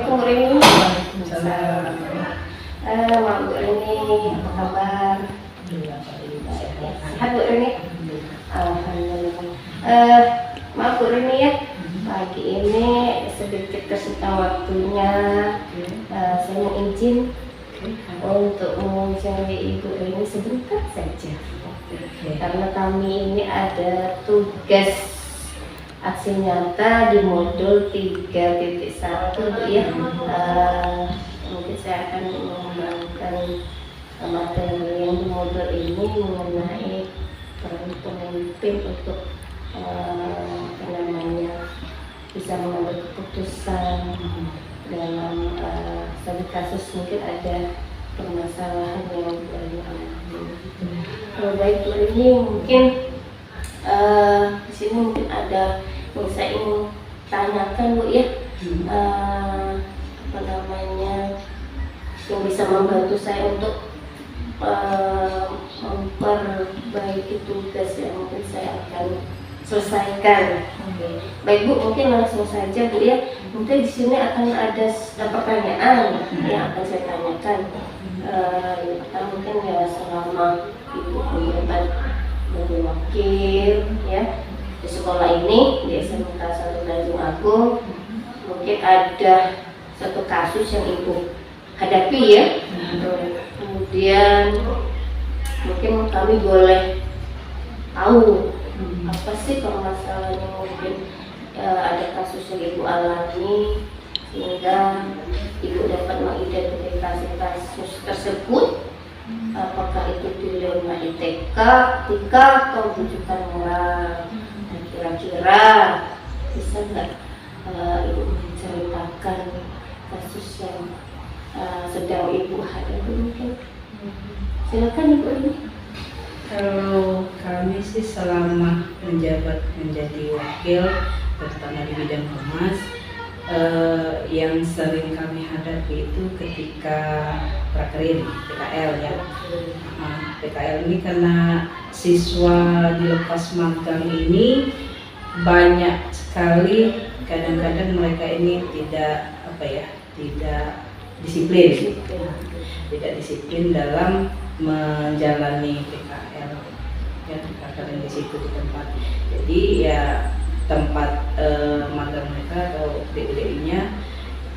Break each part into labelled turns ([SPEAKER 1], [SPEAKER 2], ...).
[SPEAKER 1] Assalamualaikum Rini.
[SPEAKER 2] Salam.
[SPEAKER 1] Mak Bu Rini, apa kabar? Sehat Bu Rini? Alhamdulillah. Maaf Bu Rini ya, pagi ini sedikit kesempatan waktunya saya mau izin untuk mengunjungi Ibu Rini sebentar saja. Karena kami ini ada tugas aksi nyata di modul 3.1 Bu ya. Mungkin saya akan mengembangkan materi yang di modul ini mengenai peran pemimpin untuk bisa mengambil keputusan dalam satu kasus mungkin ada permasalahan yang alami. Kalau baik Bu ini mungkin di sini mungkin ada yang saya ingin tanyakan Bu ya, yang bisa membantu saya untuk memperbaiki tugas yang mungkin saya akan selesaikan. Baik Bu, mungkin langsung saja Bu ya. Mungkin di sini akan ada pertanyaan yang akan saya tanyakan. Yang mungkin ya selama Ibu menjabat menjadi wakil ya di sekolah ini di SMK 1 Tanjung Agung, mungkin ada satu kasus yang Ibu hadapi ya. Kemudian mungkin kami boleh tahu apa sih permasalahan yang mungkin ada kasus yang Ibu alami sehingga Ibu dapat mengidentifikasi kasus tersebut, apakah itu dilema ITK, atau rujukan moral, dan kira-kira bisa nggak Ibu menceritakan kasus yang sedang Ibu hadapi mungkin? Silakan Ibu ini.
[SPEAKER 2] Kalau kami sih selama menjabat menjadi wakil, terutama di bidang humas, yang sering kami hadapi itu ketika prakerin PKL ya. PKL ini karena siswa dilepas magang ini banyak sekali, kadang-kadang mereka ini tidak disiplin dalam menjalani PKL ya, PKL di situ di tempat. Jadi ya tempat magang mereka atau DUDI-nya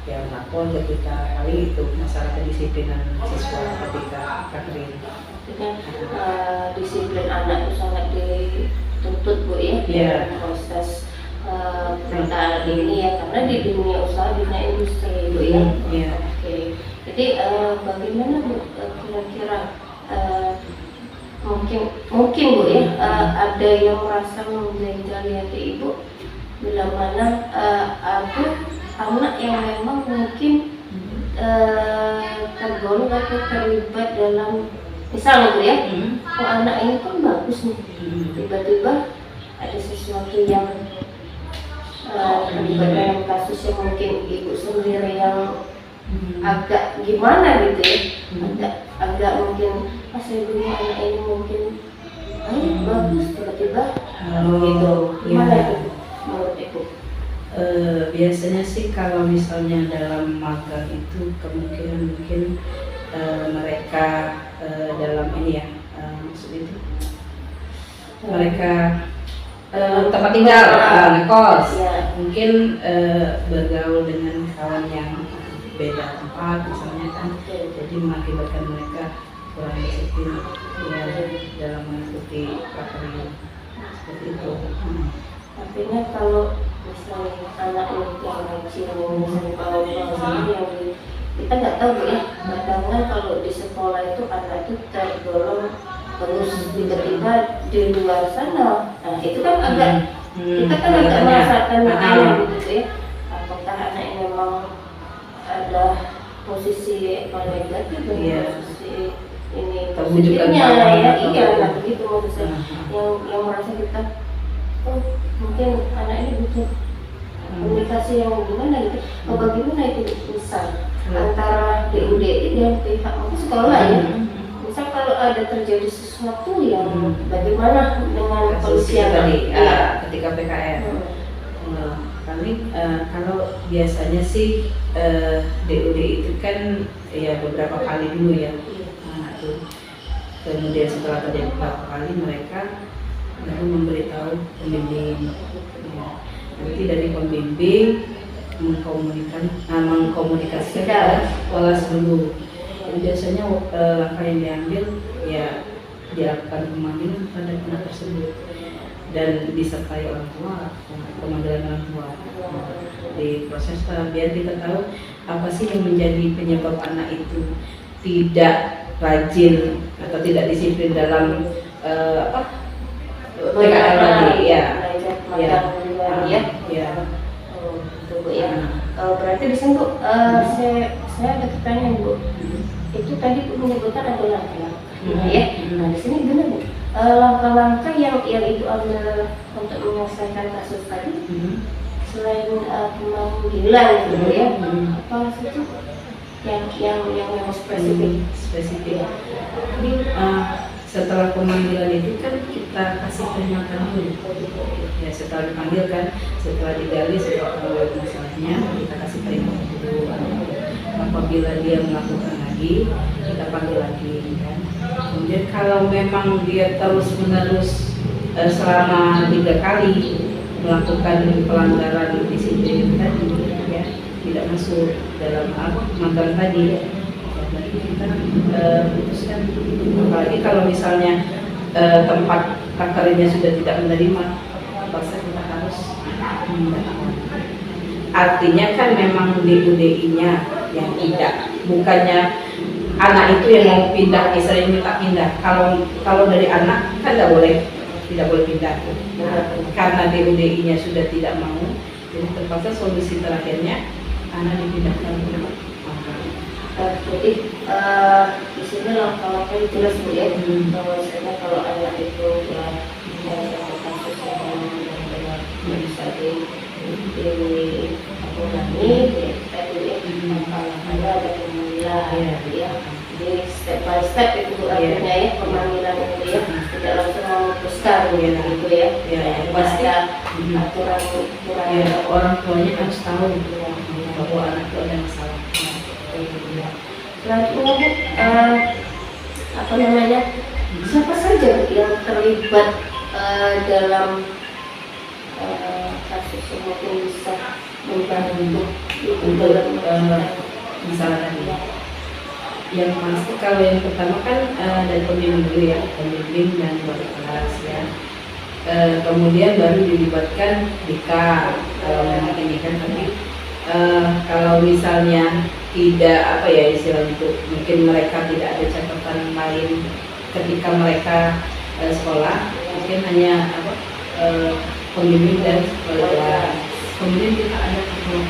[SPEAKER 2] ya lapor ketika kali itu masalah kedisiplinan siswa ketika PKL.
[SPEAKER 1] Disiplin anak itu sangat dituntut Bu ya, proses perusahaan ini ya, karena di dunia usaha, dunia industri Bu ya. Oke. Jadi bagaimana Bu kira-kira mungkin Bu ya, ada yang merasa menjengkel di hati Ibu bila mana ada anak yang memang mungkin tergolong atau terlibat dalam, misalnya Bu ya, anak ini kan bagus nih, tiba-tiba ada sesuatu yang terlibat dalam kasus yang mungkin Ibu sendiri yang agak gimana gitu ya, agak mungkin saya dulu anak ini mungkin bagus, tiba-tiba gitu. Gimana itu menurut Ibu?
[SPEAKER 2] Biasanya sih kalau misalnya dalam magang itu kemungkinan mungkin mereka dalam ini ya, maksud itu mereka tempat tinggal, ngekos, mungkin bergaul dengan kawan yang beda tempat misalnya kan, jadi mengakibatkan mereka kurang disiplin ya dalam mengikuti praktek seperti itu.
[SPEAKER 1] Artinya kalau misalnya anak yang kecil misalnya kalau yang kita nggak tahu ya, kadang-kadang kalau di sekolah itu anak itu tergolong terus tiba-tiba di luar sana, nah itu kan agak kita kan agak merasakan gitu ya, apakah anak ini memang ada posisi negatif dan posisi ini positifnya ya, nah begitu maksudnya yang merasa kita mungkin anak ini butuh komunikasi yang gimana gitu, bagaimana itu misal antara DUDI dan pihak sekolah ya. Misal kalau ada terjadi sesuatu yang bagaimana dengan kepolisian tadi
[SPEAKER 2] ketika PKR, kami kalau biasanya sih DUD itu kan ya beberapa kali dulu ya anak tuh. Kemudian setelah terjadi beberapa kali mereka baru memberitahu pembimbing. Ya. Nanti dari pembimbing mengkomunikasikan kelas dulu. Jadi biasanya langkah yang diambil ya dilakukan pemanggilan pada anak tersebut dan disertai orang tua, pemanggilan orang tua. Di proses biar kita tahu apa sih yang menjadi penyebab anak itu tidak rajin atau tidak disiplin dalam PKL tadi ya.
[SPEAKER 1] Bu ya. Berarti di sini Bu, saya ada pertanyaan Bu. Itu tadi Bu menyebutkan ada langkah-langkah ya. Nah di sini benar Bu. Langkah-langkah yang Ibu ambil untuk menyelesaikan kasus tadi selain pemanggilan gitu ya, apa saja yang spesifik.
[SPEAKER 2] Jadi setelah pemanggilan itu kan kita kasih peringatan dulu. Ya setelah dipanggil kan, setelah digali, setelah tahu masalahnya, kita kasih peringatan dulu. Apabila dia melakukan lagi, kita panggil lagi kan. Kemudian kalau memang dia terus-menerus selama 3 kali melakukan pelanggaran disiplin tadi, ya tidak masuk dalam magang tadi, ya berarti kita putuskan. Apalagi kalau misalnya tempat takarnya sudah tidak menerima, pasti kita harus mendatangkan. Artinya kan memang DUDI-nya yang tidak, bukannya anak itu yang mau pindah, misalnya minta pindah. Kalau dari anak kan tidak boleh pindah. Karena DUDI-nya sudah tidak mau, jadi terpaksa solusi terakhirnya anak dipindahkan ke tempat.
[SPEAKER 1] Jadi di sini langkah-langkah jelas Bu ya, bahwasanya kalau anak itu ya kasus yang benar bisa diakomodir, kita dulu langkah-langkahnya ada pemanggilan ya. Jadi step by step itu Bu artinya ya, pemanggilan itu ya, tidak langsung memutuskan gitu ya. Pasti aturan
[SPEAKER 2] orang tuanya harus tahu bahwa anak itu ada masalah.
[SPEAKER 1] Selanjutnya siapa saja yang terlibat dalam kasus yang mungkin bisa membantu dalam
[SPEAKER 2] masalah tadi. Yang pasti kalau yang pertama kan dari pembimbing dulu ya, pembimbing dan wali kelas ya. Kemudian baru dilibatkan Dika kalau memang ini kan, tapi kalau misalnya tidak istilahnya itu, mungkin mereka tidak ada catatan lain ketika mereka sekolah, mungkin hanya pembimbing dan wali kelas. Kemudian kita ada ketua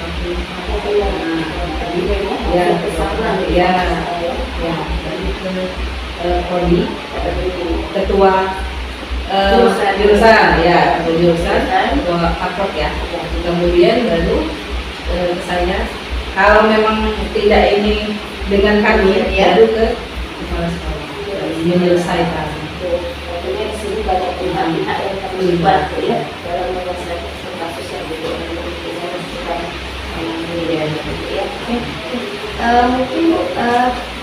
[SPEAKER 2] Kodi, ketua jurusan ya, ketua patrok ya. Kemudian baru saya, kalau memang tidak ini dengan kami, baru ke kepala sekolah menyelesaikan.
[SPEAKER 1] Artinya di sini banyak pihak-pihak yang terlibat ya dalam menyelesaikan kasus yang mungkin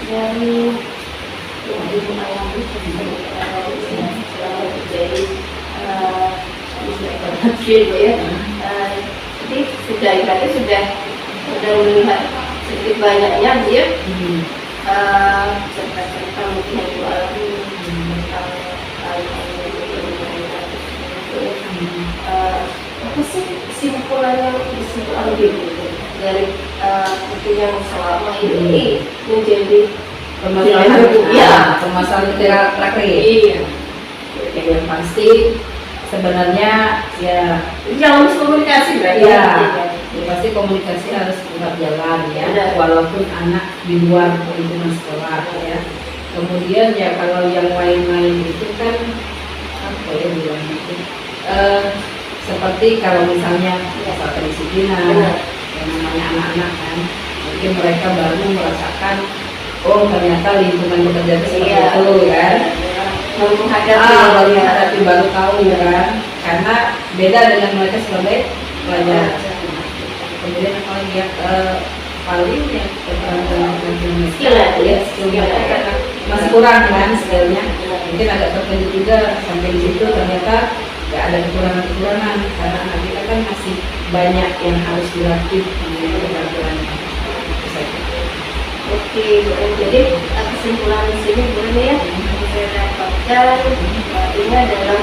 [SPEAKER 1] dari Ibu alami selama terjadi ya. Jadi sudah melihat sedikit banyaknya dia cerita-cerita mungkin yang Ibu alami tentang apa sih kesimpulan yang bisa diambil dari mungkin yang selama ini menjadi
[SPEAKER 2] permasalahan terakhir.
[SPEAKER 1] Iya.
[SPEAKER 2] Yang pasti sebenarnya ya
[SPEAKER 1] jangan komunikasi berarti.
[SPEAKER 2] Ya, pasti komunikasi harus tetap jalan ya, walaupun anak di luar lingkungan sekolah ya. Kemudian ya kalau yang lain-lain itu kan apa ya bilangnya itu seperti kalau misalnya soal kedisiplinan, yang namanya anak-anak kan, mungkin mereka baru merasakan, oh ternyata lingkungan bekerja seperti itu kan, baru menghadapi baru tahu kan, karena beda dengan mereka sebagai pelajar. Kemudian apalagi ya paling ya keterampilan
[SPEAKER 1] Skill lah, ya.
[SPEAKER 2] skillnya karena masih kurang kan skillnya, mungkin agak terkejut juga sampai di situ ternyata nggak ada kekurangan karena anak kita kan masih banyak yang harus dilatih mengenai keterampilannya. Itu saja.
[SPEAKER 1] Oke, Bu. Jadi kesimpulan di sini Bu ya, yang saya dapatkan artinya dalam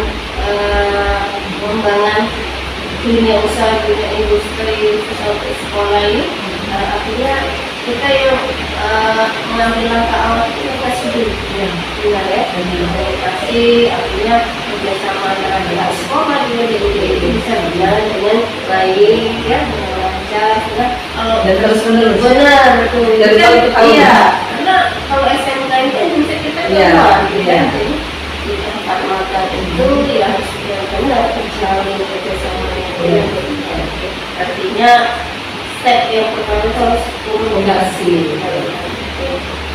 [SPEAKER 1] pengembangan dunia usaha, dunia industri, sampai sekolah ini, artinya kita yang mengambil langkah awal itu edukasi dulu, benar ya, edukasi artinya kerjasama antara pihak sekolah juga itu bisa berjalan dengan baik ya, dengan lancar, karena kalau
[SPEAKER 2] Dan terus menerus.
[SPEAKER 1] benar betul,
[SPEAKER 2] Dari
[SPEAKER 1] kan,
[SPEAKER 2] tahun ke tahun.
[SPEAKER 1] iya, karena kalau SMK ini kan bisa kita
[SPEAKER 2] Iya,
[SPEAKER 1] keluar, gitu
[SPEAKER 2] iya.
[SPEAKER 1] kan, jadi di tempat makan itu ya harus benar terjalin kerjasama yang artinya step yang pertama itu harus komunikasi.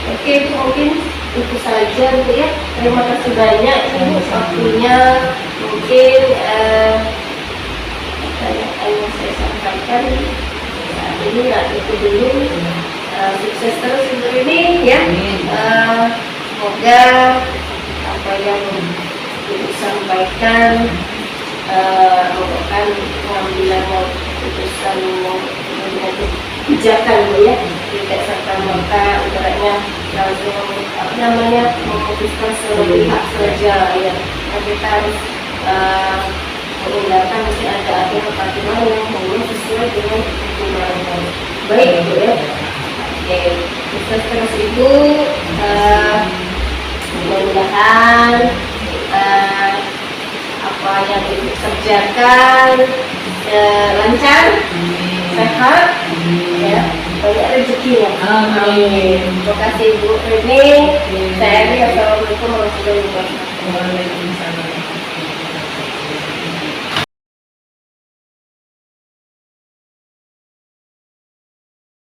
[SPEAKER 1] Oke, itu mungkin itu saja Bu ya. Terima kasih banyak Bu waktunya. Mungkin pertanyaan yang saya sampaikan saat ini itu dulu. Sukses terus untuk ini ya. Semoga apa yang Ibu sampaikan merupakan pengambilan keputusan dengan kebijakan Bu ya, tidak serta merta ibaratnya langsung memutuskan sepihak saja ya. Kita harus menggunakan mesti ada aturan yang memang sesuai dengan undang-undang. Baik Bu ya. Oke, sukses terus Ibu. Mudah-mudahan apa yang Ibu kerjakan lancar, sehat, ya, banyak rezekinya.
[SPEAKER 2] Amin.
[SPEAKER 1] Terima kasih Bu Rini. Saya Assalamualaikum warahmatullahi wabarakatuh.
[SPEAKER 2] Waalaikumsalam.